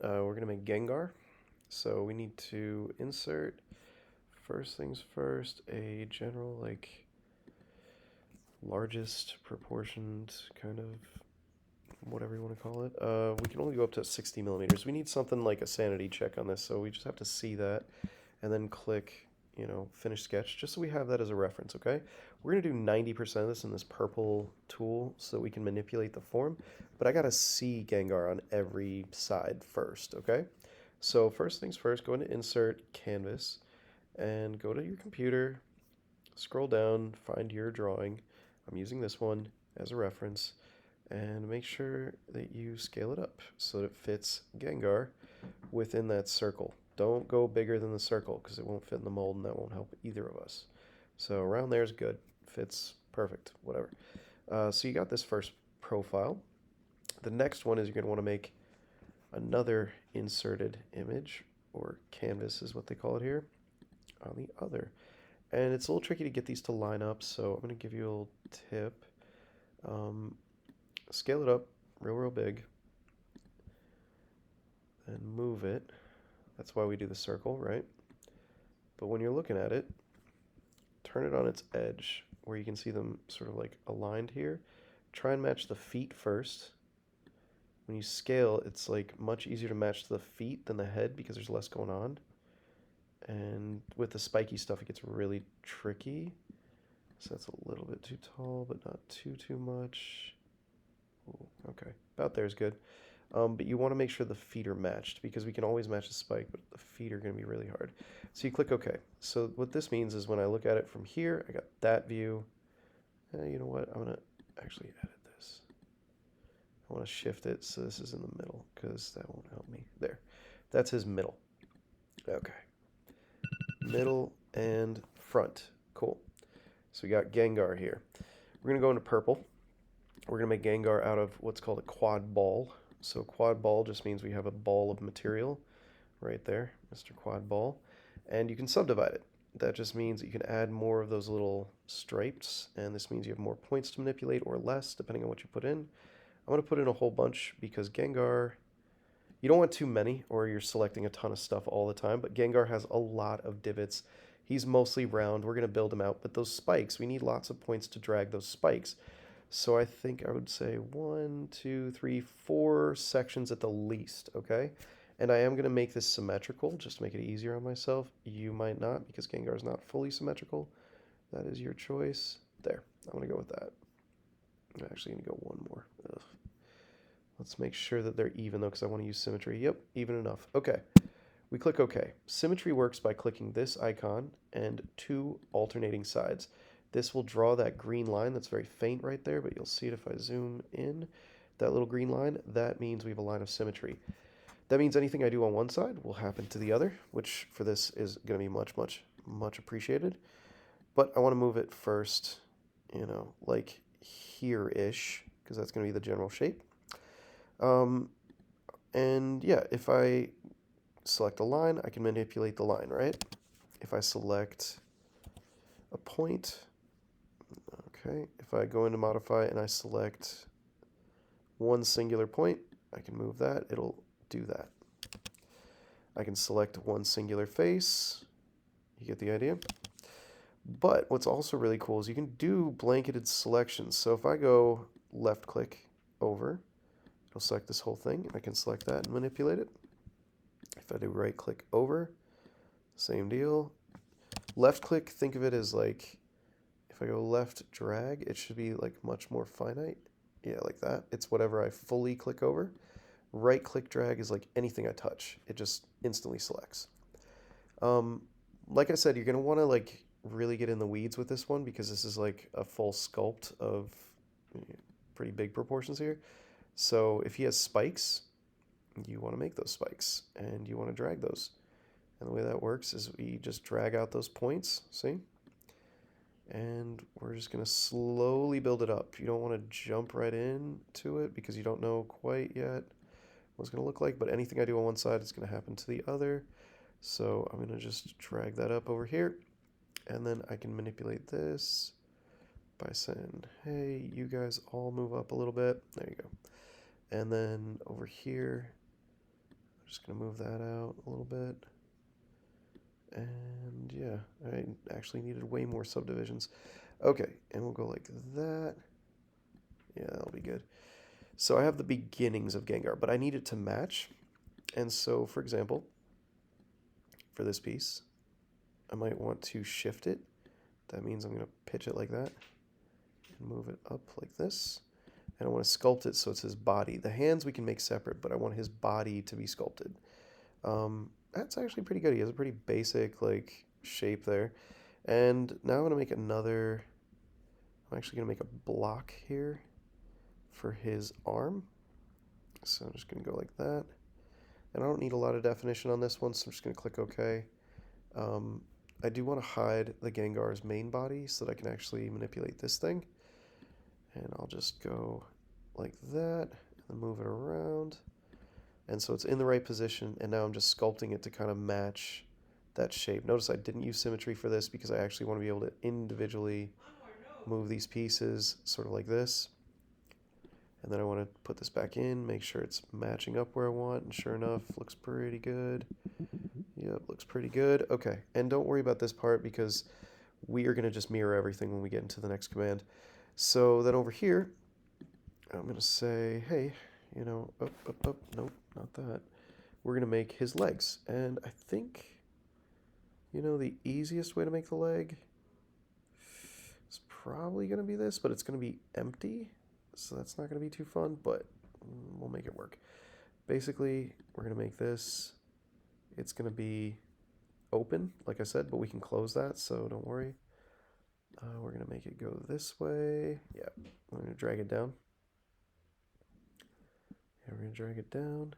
We're going to make Gengar. So we need to insert, first things first, a general, like, largest proportioned kind of whatever you want to call it. We can only go up to 60 millimeters. We need something like a sanity check on this, so we just have to see that and then click, finish sketch, just so we have that as a reference, okay? We're going to do 90% of this in this purple tool so that we can manipulate the form, but I got to see Gengar on every side first, okay? So first things first, go into Insert, Canvas, and go to your computer, scroll down, find your drawing. I'm using this one as a reference, and make sure that you scale it up so that it fits Gengar within that circle. Don't go bigger than the circle because it won't fit in the mold and that won't help either of us. So around there is good. Fits perfect, whatever. So you got this first profile. The next one is you're going to want to make another inserted image, or canvas is what they call it here, on the other. And it's a little tricky to get these to line up, so I'm going to give you a little tip. Scale it up real big and move it. That's why we do the circle, right? But when you're looking at it, turn it on its edge where you can see them sort of like aligned here. Try and match the feet first. When you scale, it's like much easier to match the feet than the head because there's less going on. And with the spiky stuff, it gets really tricky. So that's a little bit too tall, but not too much. Ooh, okay, about there is good. But you want to make sure the feet are matched because we can always match the spike, but the feet are going to be really hard. So you click OK. So what this means is when I look at it from here, I got that view. You know what? I'm going to actually edit this. I want to shift it so this is in the middle because that won't help me. There. That's his middle. Okay. Middle and front. Cool. So we got Gengar here. We're going to go into purple. We're going to make Gengar out of what's called a quad ball. So quad ball just means we have a ball of material right there, Mr. Quad Ball. And you can subdivide it. That just means that you can add more of those little stripes, and this means you have more points to manipulate or less, depending on what you put in. I'm going to put in a whole bunch because Gengar, you don't want too many or you're selecting a ton of stuff all the time, but Gengar has a lot of divots. He's mostly round. We're going to build him out, but those spikes, we need lots of points to drag those spikes. So I think I would say 1, 2, 3, 4 sections at the least, okay? And I am going to make this symmetrical just to make it easier on myself. You might not because Gengar is not fully symmetrical. That is your choice. There, I'm going to go with that. I'm actually going to go one more. Ugh. Let's make sure that they're even though because I want to use symmetry. Yep, even enough. Okay, we click OK. Symmetry works by clicking this icon and 2 alternating sides. This will draw that green line that's very faint right there, but you'll see it if I zoom in. That little green line, that means we have a line of symmetry. That means anything I do on one side will happen to the other, which for this is going to be much appreciated. But I want to move it first, like here-ish, because that's going to be the general shape. And yeah, if I select a line, I can manipulate the line, right? If I select a point, okay, if I go into modify and I select one singular point, I can move that, it'll do that. I can select one singular face, you get the idea. But what's also really cool is you can do blanketed selections. So if I go left click over, it'll select this whole thing, and I can select that and manipulate it. If I do right click over, same deal. Left click, think of it as like, if I go left drag, it should be like much more finite. Yeah, like that. It's whatever I fully click over. Right click drag is like anything I touch. It just instantly selects. Like I said, you're going to want to like really get in the weeds with this one because this is like a full sculpt of pretty big proportions here. So if he has spikes, you want to make those spikes and you want to drag those. And the way that works is we just drag out those points, see? And we're just going to slowly build it up. You don't want to jump right into it because you don't know quite yet what it's going to look like, but anything I do on one side is going to happen to the other. So I'm going to just drag that up over here, and then I can manipulate this by saying, hey, you guys all move up a little bit. There you go. And then over here, Just gonna move that out a little bit. And yeah, I actually needed way more subdivisions. Okay, and we'll go like that. Yeah, that'll be good. So I have the beginnings of Gengar, but I need it to match. And so, for example, for this piece, I might want to shift it. That means I'm going to pitch it like that and move it up like this. And I want to sculpt it so it's his body. The hands we can make separate, but I want his body to be sculpted. That's actually pretty good. He has a pretty basic like shape there. And now I'm going to make another. I'm actually going to make a block here for his arm. So I'm just going to go like that. And I don't need a lot of definition on this one, so I'm just going to click OK. I do want to hide the Gengar's main body so that I can actually manipulate this thing. And I'll just go like that and move it around. And so it's in the right position, and now I'm just sculpting it to kind of match that shape. Notice I didn't use symmetry for this because I actually want to be able to individually move these pieces sort of like this. And then I want to put this back in, make sure it's matching up where I want, and sure enough, looks pretty good. Yep, looks pretty good. Okay, and don't worry about this part because we are going to just mirror everything when we get into the next command. So then over here, I'm going to say, hey, you know, up, nope, not that. We're going to make his legs. And I think, you know, the easiest way to make the leg is probably going to be this, but it's going to be empty. So that's not going to be too fun, but we'll make it work. Basically, we're going to make this. It's going to be open, like I said, but we can close that, so don't worry. We're going to make it go this way. Yeah, we're going to drag it down. Yeah, we're going to drag it down.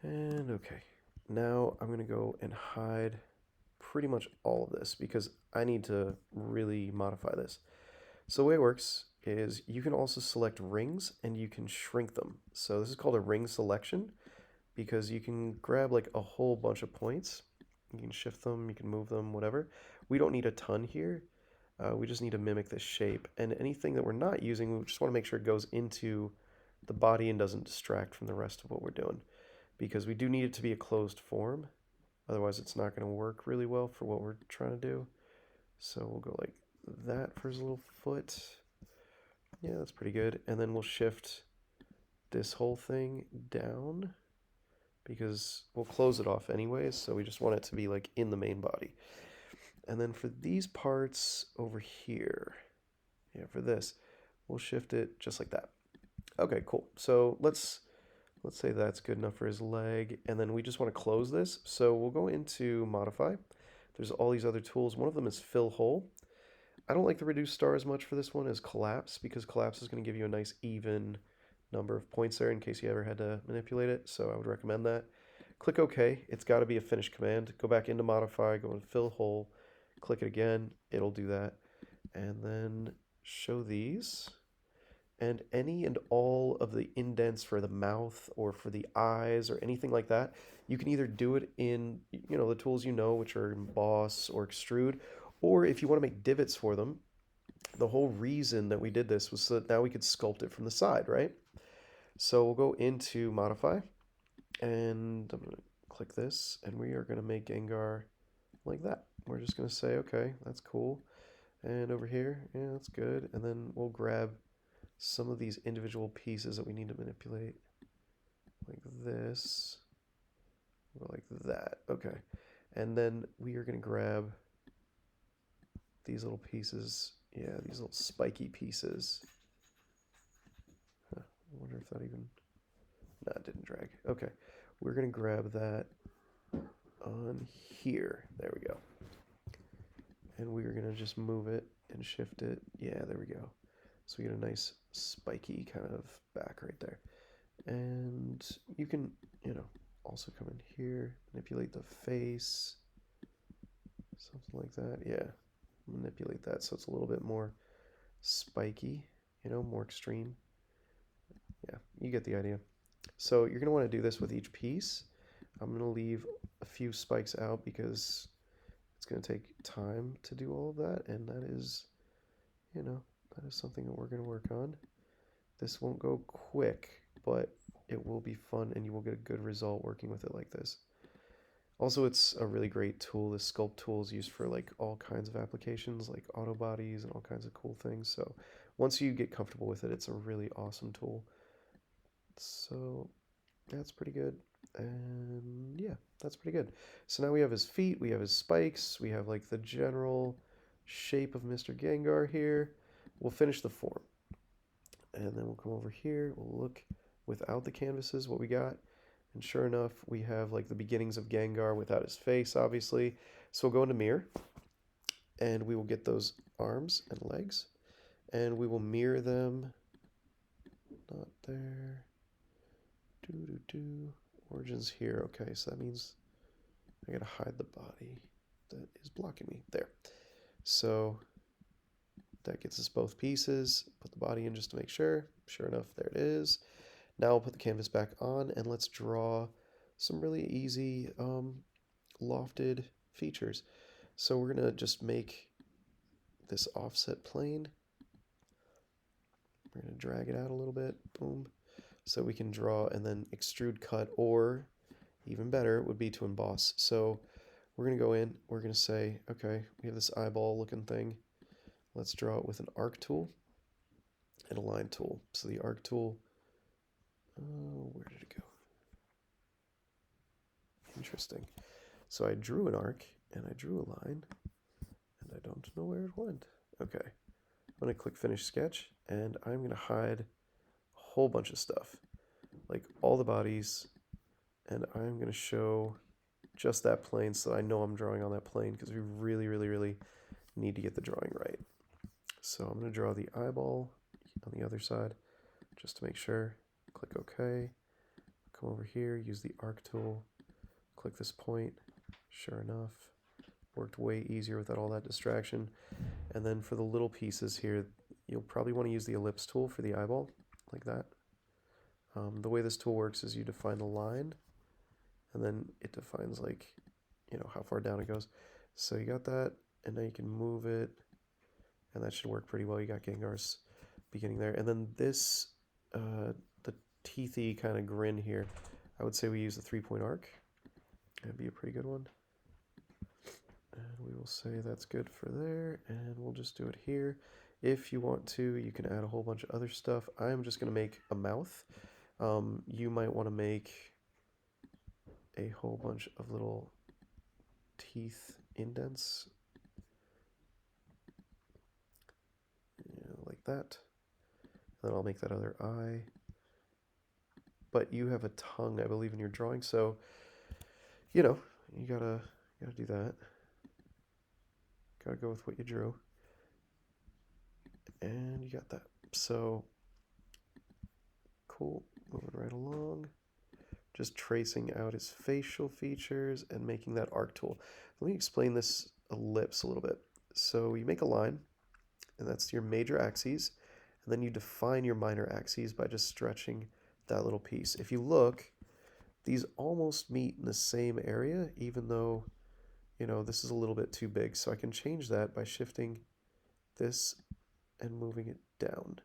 And okay, now I'm going to go and hide pretty much all of this because I need to really modify this. So the way it works is you can also select rings and you can shrink them. So this is called a ring selection because you can grab like a whole bunch of points. You can shift them, you can move them, whatever. We don't need a ton here. We just need to mimic this shape. And anything that we're not using, we just want to make sure it goes into the body and doesn't distract from the rest of what we're doing. Because we do need it to be a closed form. Otherwise, it's not going to work really well for what we're trying to do. So we'll go like that for his little foot. Yeah, that's pretty good. And then we'll shift this whole thing down because we'll close it off anyways. So we just want it to be like in the main body. And then for these parts over here, yeah, for this, we'll shift it just like that. Okay, cool. So let's say that's good enough for his leg. And then we just want to close this. So we'll go into modify. There's all these other tools. One of them is fill hole. I don't like the reduce star as much for this one as collapse because collapse is going to give you a nice even number of points there in case you ever had to manipulate it. So I would recommend that. Click OK. It's got to be a finish command. Go back into modify, go into fill hole, click it again. It'll do that. And then show these. And any and all of the indents for the mouth or for the eyes or anything like that, you can either do it in, you know, the tools you know, which are emboss or extrude, or if you want to make divots for them, the whole reason that we did this was so that now we could sculpt it from the side, right? So we'll go into modify, and I'm going to click this, and we are going to make Gengar like that. We're just going to say, okay, that's cool. And over here, yeah, that's good. And then we'll grab some of these individual pieces that we need to manipulate like this, or like that. Okay. And then we are going to grab these little pieces. Yeah, these little spiky pieces. Huh, I wonder if that even... No, it didn't drag. Okay. We're going to grab that on here. There we go. And we're going to just move it and shift it. Yeah, there we go. So we get a nice spiky kind of back right there. And you can, you know, also come in here, manipulate the face, something like that. Yeah, manipulate that so it's a little bit more spiky, you know, more extreme. Yeah, you get the idea. So you're going to want to do this with each piece. I'm going to leave a few spikes out because it's going to take time to do all of that, and that is, you know, that is something that we're going to work on. This won't go quick, but it will be fun and you will get a good result working with it like this. Also, it's a really great tool. This sculpt tool is used for like all kinds of applications, like auto bodies and all kinds of cool things. So once you get comfortable with it, it's a really awesome tool. So that's pretty good. And yeah, that's pretty good. So now we have his feet, we have his spikes, we have like the general shape of Mr. Gengar here. We'll finish the form. And then we'll come over here, we'll look without the canvases what we got. And sure enough, we have like the beginnings of Gengar without his face, obviously. So we'll go into mirror, and we will get those arms and legs, and we will mirror them. Not there. Origins here. Okay, so that means I gotta hide the body that is blocking me. There. So that gets us both pieces. Put the body in just to make sure. Sure enough, there it is. Now we'll put the canvas back on and let's draw some really easy lofted features. So we're gonna just make this offset plane. We're gonna drag it out a little bit. Boom. So we can draw and then extrude cut, or even better would be to emboss. So we're going to go in, we're going to say, okay, we have this eyeball looking thing. Let's draw it with an arc tool and a line tool. So the arc tool, where did it go? Interesting. So I drew an arc and I drew a line and I don't know where it went. Okay, I'm going to click finish sketch and I'm going to hide whole bunch of stuff, like all the bodies, and I'm going to show just that plane so I know I'm drawing on that plane because we really, really, really need to get the drawing right. So I'm going to draw the eyeball on the other side just to make sure. Click OK. Come over here, use the arc tool, click this point. Sure enough, worked way easier without all that distraction. And then for the little pieces here, you'll probably want to use the ellipse tool for the eyeball, like that. The way this tool works is you define a line, and then it defines like, you know, how far down it goes. So you got that, and now you can move it, and that should work pretty well. You got Gengar's beginning there. And then this, the teethy kind of grin here, I would say we use the 3-point arc. That'd be a pretty good one. And we will say that's good for there, and we'll just do it here. If you want to, you can add a whole bunch of other stuff. I'm just going to make a mouth. You might want to make a whole bunch of little teeth indents, like that. Then I'll make that other eye. But you have a tongue, I believe, in your drawing, so you know you gotta do that. Gotta go with what you drew, and you got that. So cool. Moving right along. Just tracing out his facial features and making that arc tool. Let me explain this ellipse a little bit. So you make a line, and that's your major axes, and then you define your minor axes by just stretching that little piece. If you look, these almost meet in the same area, even though, you know, this is a little bit too big. So I can change that by shifting this and moving it down.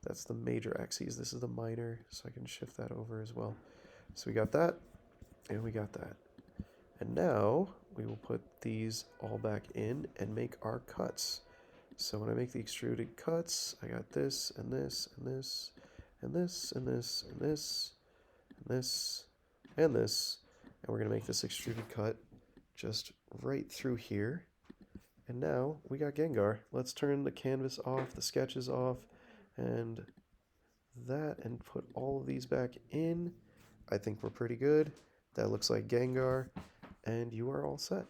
That's the major axes. This is the minor, so I can shift that over as well. So we got that, and we got that. And now we will put these all back in and make our cuts. So when I make the extruded cuts, I got this, and this, and this, and this, and this, and this, and this, and this. And we're going to make this extruded cut just right through here. And now we got Gengar. Let's turn the canvas off, the sketches off, and that, and put all of these back in. I think we're pretty good. That looks like Gengar, and you are all set.